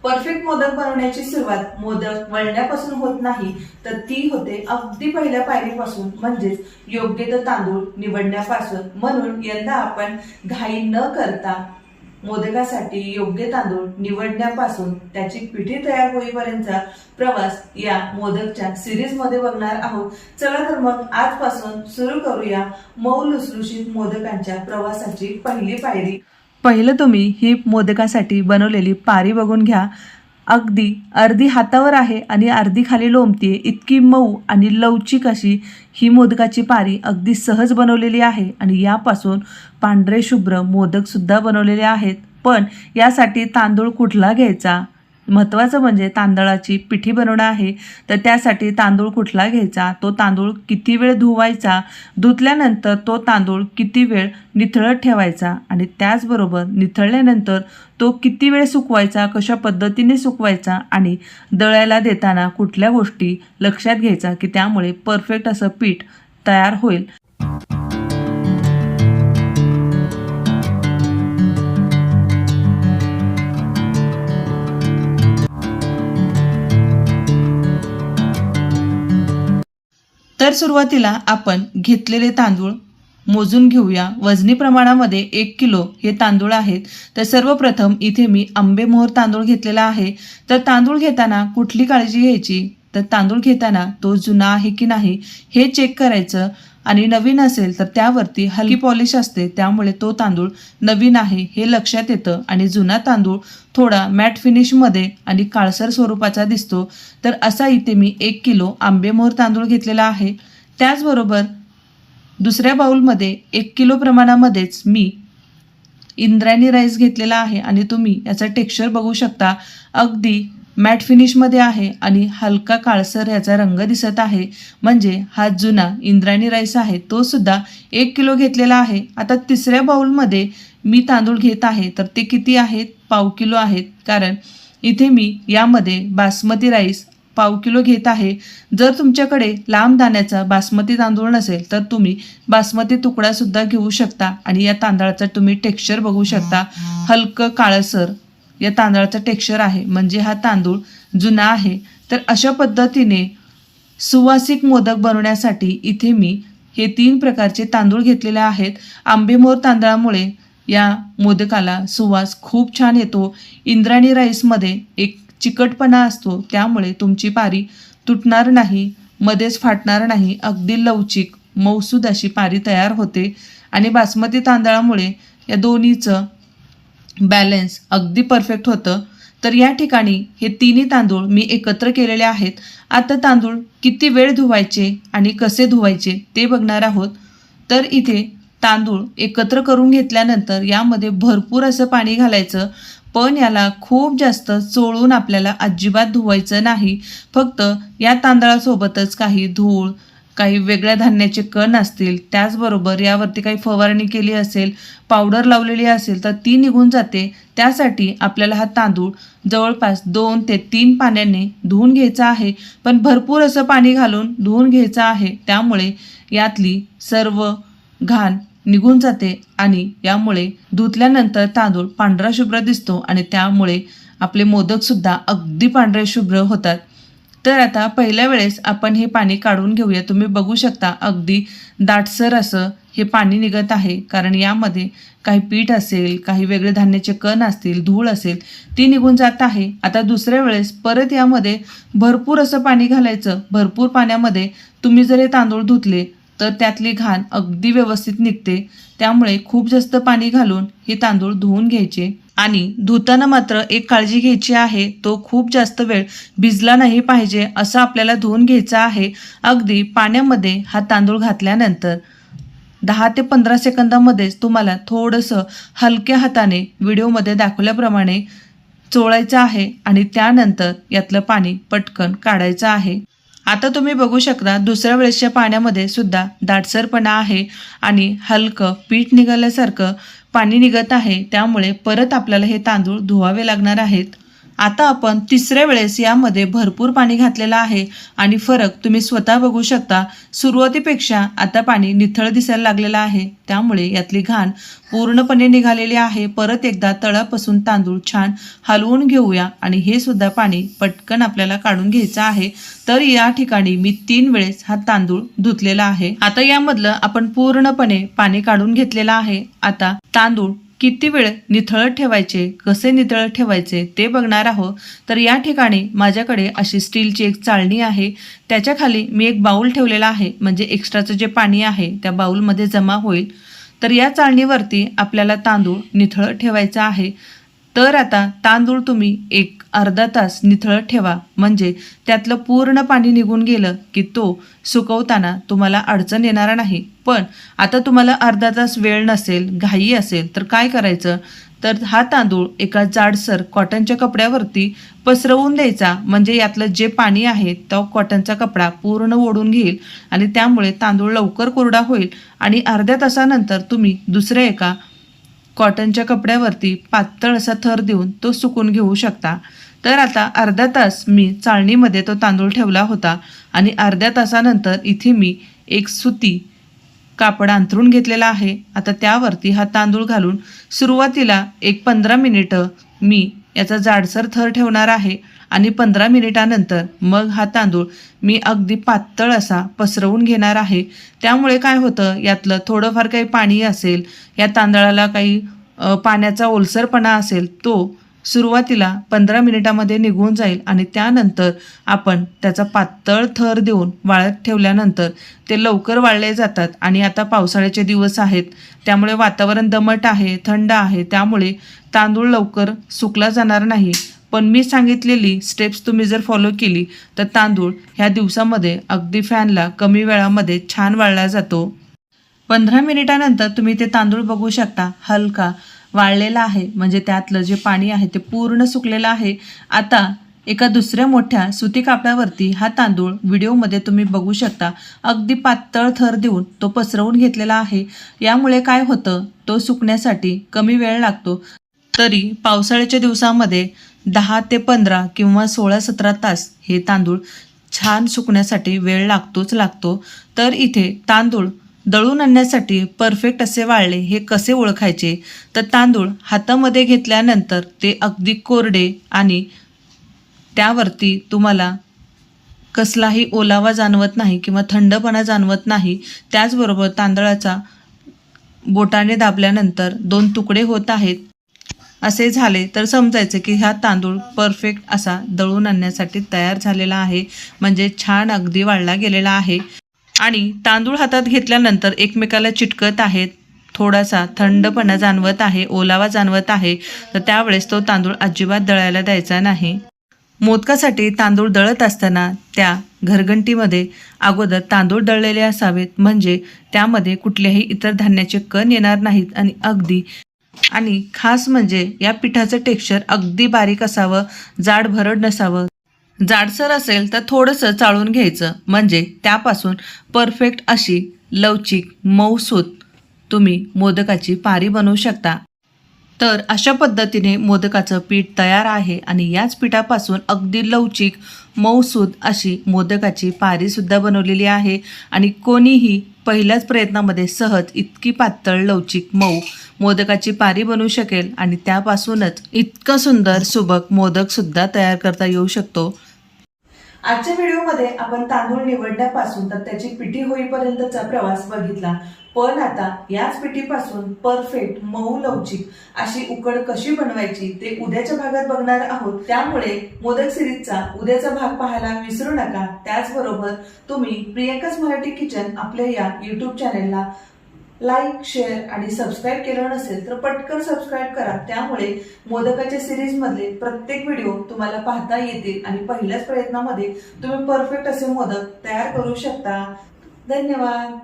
Perfect modak बनवण्याची सुरुवात मोदक वळण्यापासून होत नाही, तर ती होते अगदी पहिल्या पायरीपासून, म्हणजेच योग्य तो तांदूळ निवडण्यापासून। म्हणून यंदा आपण घाई न करता मोदकासाठी योग्य तांदूळ निवडण्यापासून त्याची पिठी तयार होईपर्यंतचा प्रवास या मोदकच्या सिरीज मध्ये बघणार आहोत। चला तर मग आजपासून सुरू करूया मऊ लुसलुशीत मोदकांच्या प्रवासाची पहिली पायरी। पहिलं तुम्ही ही मोदकासाठी बनवलेली पारी बघून घ्या। अगदी अर्धी हातावर आहे आणि अर्धी खाली लोंबतीये, इतकी मऊ आणि लवचिक अशी ही मोदकाची पारी अगदी सहज बनवलेली आहे। आणि यापासून पांढरे शुभ्र मोदक सुद्धा बनवलेले आहेत। पण यासाठी तांदूळ कुठला घ्यायचा, महत्त्वाचं म्हणजे तांदळाची पिठी बनवणं आहे, तर त्यासाठी तांदूळ कुठला घ्यायचा, तो तांदूळ किती वेळ धुवायचा, धुतल्यानंतर तो तांदूळ किती वेळ निथळत ठेवायचा आणि त्याचबरोबर निथळल्यानंतर तो किती वेळ सुकवायचा, कशा पद्धतीने सुकवायचा आणि दळायला देताना कुठल्या गोष्टी लक्षात घ्यायचा की त्यामुळे परफेक्ट असं पीठ तयार होईल। तर सुरुवातीला आपण घेतलेले तांदूळ मोजून घेऊया। वजनी प्रमाणामध्ये 1 किलो हे तांदूळ आहेत। तर सर्वप्रथम इथे मी आंबेमोहर तांदूळ घेतलेला आहे। तर तांदूळ घेताना कुठली काळजी घ्यायची, तर तांदूळ घेताना तो जुना आहे की नाही हे चेक करायचं आणि नवीन असेल तर त्यावरती हलकी पॉलिश असते, त्यामुळे तो तांदूळ नवीन आहे हे लक्षात येतं। आणि जुना तांदूळ थोडा मॅट फिनिशमध्ये आणि काळसर स्वरूपाचा दिसतो। तर असा इथे मी 1 किलो आंबेमोहर तांदूळ घेतलेला आहे। त्याचबरोबर दुसऱ्या बाउलमध्ये 1 किलो प्रमाणामध्येच मी इंद्रायणी राईस घेतलेला आहे आणि तुम्ही याचा टेक्स्चर बघू शकता, अगदी मॅट फिनिशमध्ये आहे आणि हलका काळसर याचा रंग दिसत आहे, म्हणजे हा जुना इंद्रायणी राईस आहे। तो सुद्धा 1 किलो घेतलेला आहे। आता तिसऱ्या बाउलमध्ये मी तांदूळ घेत आहे, तर ते किती आहेत, पाव किलो आहेत, कारण इथे मी यामध्ये बासमती राईस पाव किलो घेत आहे। जर तुमच्याकडे लांब दाण्याचा बासमती तांदूळ नसेल तर तुम्ही बासमती तुकडा सुद्धा घेऊ शकता आणि या तांदळाचा तुम्ही टेक्स्चर बघू शकता, हलकं काळसर या तांदळाचं टेक्स्चर आहे, म्हणजे हा तांदूळ जुना आहे। तर अशा पद्धतीने सुवासिक मोदक बनवण्यासाठी इथे मी हे 3 प्रकारचे तांदूळ घेतलेले आहेत। आंबेमोहर तांदळामुळे या मोदकाला सुवास खूप छान येतो। इंद्रायणी राईसमध्ये एक चिकटपणा असतो, त्यामुळे तुमची पारी तुटणार नाही, मध्येच फाटणार नाही, अगदी लवचिक मऊसूद अशी पारी तयार होते। आणि बासमती तांदळामुळे या दोन्हीचं बॅलन्स अगदी परफेक्ट होतं। तर या ठिकाणी हे तिन्ही तांदूळ मी एकत्र केलेले आहेत। आता तांदूळ किती वेळ धुवायचे आणि कसे धुवायचे ते बघणार आहोत। तर इथे तांदूळ एकत्र करून घेतल्यानंतर यामध्ये भरपूर असं पाणी घालायचं, पण याला खूप जास्त चोळून आपल्याला अजिबात धुवायचं नाही। फक्त या तांदळासोबतच काही धूळ, काही वेगळ्या धान्याचे कण असतील, त्याचबरोबर यावरती काही फवारणी केली असेल, पावडर लावलेली असेल तर ती निघून जाते। त्यासाठी आपल्याला हा तांदूळ जवळपास 2 ते 3 पाण्याने धुवून घ्यायचा आहे, पण भरपूर असं पाणी घालून धुवून घ्यायचं आहे, त्यामुळे यातली सर्व घाण निघून जाते आणि यामुळे धुतल्यानंतर तांदूळ पांढरा शुभ्र दिसतो आणि त्यामुळे आपले मोदकसुद्धा अगदी पांढरे शुभ्र होतात। तर आता पहिल्या वेळेस आपण हे पाणी काढून घेऊया। तुम्ही बघू शकता अगदी दाटसर असं हे पाणी निघत आहे, कारण यामध्ये काही पीठ असेल, काही वेगळे धान्याचे कण असतील, धूळ असेल, ती निघून जात आहे। आता दुसऱ्या वेळेस परत यामध्ये भरपूर असं पाणी घालायचं। भरपूर पाण्यामध्ये तुम्ही जर हे तांदूळ धुतले तर त्यातली घाण अगदी व्यवस्थित निघते, त्यामुळे खूप जास्त पाणी घालून हे तांदूळ धुवून घ्यायचे। आणि धुताना मात्र एक काळजी घ्यायची आहे, तो खूप जास्त वेळ भिजला नाही पाहिजे असं आपल्याला धुवून घ्यायचं आहे। अगदी पाण्यामध्ये हा तांदूळ घातल्यानंतर 10 ते 15 सेकंदामध्येच तुम्हाला थोडंसं हलक्या हाताने व्हिडिओमध्ये दाखवल्याप्रमाणे चोळायचं आहे आणि त्यानंतर यातलं पाणी पटकन काढायचं आहे। आता तुम्ही बघू शकता दुसऱ्या वेळेसच्या पाण्यामध्ये सुद्धा दाटसरपणा आहे आणि हलकं पीठ निघाल्यासारखं पाणी निघत आहे, त्यामुळे परत आपल्याला हे तांदूळ धुवावे लागणार आहेत। आता आपण तिसऱ्या वेळेस यामध्ये भरपूर पाणी घातलेलं आहे आणि फरक तुम्ही स्वतः बघू शकता. सुरुवातीपेक्षा आता पाणी निथळ दिसायला लागलेलं आहे, त्यामुळे यातली घाण पूर्णपणे निघालेली आहे. परत एकदा तळापासून तांदूळ छान हलवून घेऊया आणि हे सुद्धा पाणी पटकन आपल्याला काढून घ्यायचं आहे. तर या ठिकाणी मी 3 वेळेस हा तांदूळ धुतलेला आहे. आता यामधलं आपण पूर्णपणे पाणी काढून घेतलेलं आहे. आता तांदूळ किती वेळ निथळत ठेवायचे, कसे निथळत ठेवायचे ते बघणार आहोत. तर या ठिकाणी माझ्याकडे अशी स्टीलची एक चाळणी आहे, त्याच्या खाली मी एक बाऊल ठेवलेला आहे, म्हणजे एक्स्ट्राचं जे पाणी आहे त्या बाऊलमध्ये जमा होईल. तर या चाळणीवरती आपल्याला तांदूळ निथळत ठेवायचा आहे. तर आता तांदूळ तुम्ही एक अर्धा तास निथळत ठेवा, म्हणजे त्यातलं पूर्ण पाणी निघून गेलं की तो सुकवताना तुम्हाला अडचण येणार नाही. पण आता तुम्हाला अर्धा तास वेळ नसेल, घाई असेल तर काय करायचं, तर हा तांदूळ एका जाडसर कॉटनच्या कपड्यावरती पसरवून द्यायचा, म्हणजे यातलं जे पाणी आहे तो कॉटनचा कपडा पूर्ण ओढून घेईल आणि त्यामुळे तांदूळ लवकर कोरडा होईल. आणि अर्ध्या तासानंतर तुम्ही दुसऱ्या एका कॉटनच्या कपड्यावरती पातळ असा थर देऊन तो सुकून घेऊ शकता. तर आता अर्धा तास मी चाळणीमध्ये तो तांदूळ ठेवला होता आणि अर्ध्या तासानंतर इथे मी एक सुती कापड अंथरून घेतलेला आहे. आता त्यावरती हा तांदूळ घालून सुरुवातीला एक 15 मिनिटं मी याचा जाडसर थर ठेवणार आहे आणि 15 मिनिटानंतर मग हा तांदूळ मी अगदी पातळ असा पसरवून घेणार आहे. त्यामुळे काय होतं, यातलं थोडंफार काही पाणी असेल, या तांदळाला काही पाण्याचा ओलसरपणा असेल, तो सुरुवातीला 15 मिनिटामध्ये निघून जाईल आणि त्यानंतर आपण त्याचा पातळ थर देऊन वाळत ठेवल्यानंतर ते लवकर वाळले जातात. आणि आता पावसाळ्याचे दिवस आहेत, त्यामुळे वातावरण दमट आहे, थंड आहे, त्यामुळे तांदूळ लवकर सुकला जाणार नाही. पण मी सांगितलेली स्टेप्स तुम्ही जर फॉलो केली तर तांदूळ ह्या दिवसामध्ये अगदी फॅनला कमी वेळामध्ये छान वाळला जातो. 15 मिनिटानंतर तुम्ही ते तांदूळ बघू शकता, हलका वाळलेला आहे, म्हणजे त्यातलं जे पाणी आहे ते पूर्ण सुकलेलं आहे. आता एका दुसऱ्या मोठ्या सुती कापडावरती हा तांदूळ व्हिडिओमध्ये तुम्ही बघू शकता अगदी पातळ थर देऊन तो पसरवून घेतलेला आहे. यामुळे काय होतं, तो सुकण्यासाठी कमी वेळ लागतो. तरी पावसाळ्याच्या दिवसामध्ये 10 ते 15 किंवा 16-17 तास हे तांदूळ छान सुकण्यासाठी वेळ लागतो. तर इथे तांदूळ दळून आणण्यासाठी परफेक्ट असे वाळले हे कसे ओळखायचे, तर तांदूळ हातामध्ये घेतल्यानंतर ते अगदी कोरडे आणि त्यावरती तुम्हाला कसलाही ओलावा जाणवत नाही किंवा थंडपणा जाणवत नाही. त्याचबरोबर तांदळाचा बोटाने दाबल्यानंतर 2 तुकडे होत आहेत असे झाले तर समजायचं की हा तांदूळ परफेक्ट असा दळून आणण्यासाठी तयार झालेला आहे, म्हणजे छान अगदी वाळला गेलेला आहे. आणि तांदूळ हातात घेतल्यानंतर एकमेकाला चिटकत आहेत, थोडासा थंडपणा जाणवत आहे, ओलावा जाणवत आहे, तर त्यावेळेस तो तांदूळ अजिबात दळायला द्यायचा नाही. मोदकासाठी तांदूळ दळत असताना त्या घरघंटीमध्ये अगोदर तांदूळ दळलेले असावेत, म्हणजे त्यामध्ये कुठल्याही इतर धान्याचे कण येणार नाहीत. आणि खास म्हणजे या पिठाचं टेक्स्चर अगदी बारीक असावं, जाड भरड नसावं. जाडसर असेल तर थोडंसं चाळून घ्यायचं, म्हणजे त्यापासून परफेक्ट अशी लवचिक मऊसूत तुम्ही मोदकाची पारी बनवू शकता. तर अशा पद्धतीने मोदकाचं पीठ तयार आहे आणि याच पिठापासून अगदी लवचिक मऊसूत अशी मोदकाची पारीसुद्धा बनवलेली आहे. आणि कोणीही पहिल्याच प्रयत्नामध्ये सहज इतकी पातळ लवचिक मऊ मोदकाची पारी बनवू शकेल आणि त्यापासूनच इतकं सुंदर सुबक मोदकसुद्धा तयार करता येऊ शकतो. आजच्या व्हिडिओमध्ये आपण तांदूळ निवडण्यापासून तर त्याची पिठी होईपर्यंतचा प्रवास बघितला. पण आता याच पिठीपासून परफेक्ट मऊ लवचिक अशी उकड कशी बनवायची ते उद्याच्या भागात बघणार आहोत. त्यामुळे मोदक सिरीजचा उद्याचा भाग पाहायला विसरू नका. त्याचबरोबर तुम्ही प्रियंकाच मराठी किचन आपल्या या YouTube चॅनेलला लाईक, शेअर आणि सबस्क्राईब केलं नसेल तर पटकन सबस्क्राईब करा. त्यामुळे मोदकाच्या सिरीज मधले प्रत्येक व्हिडिओ तुम्हाला पाहता येतील आणि पहिल्याच प्रयत्नामध्ये तुम्ही परफेक्ट असे मोदक तयार करू शकता. धन्यवाद.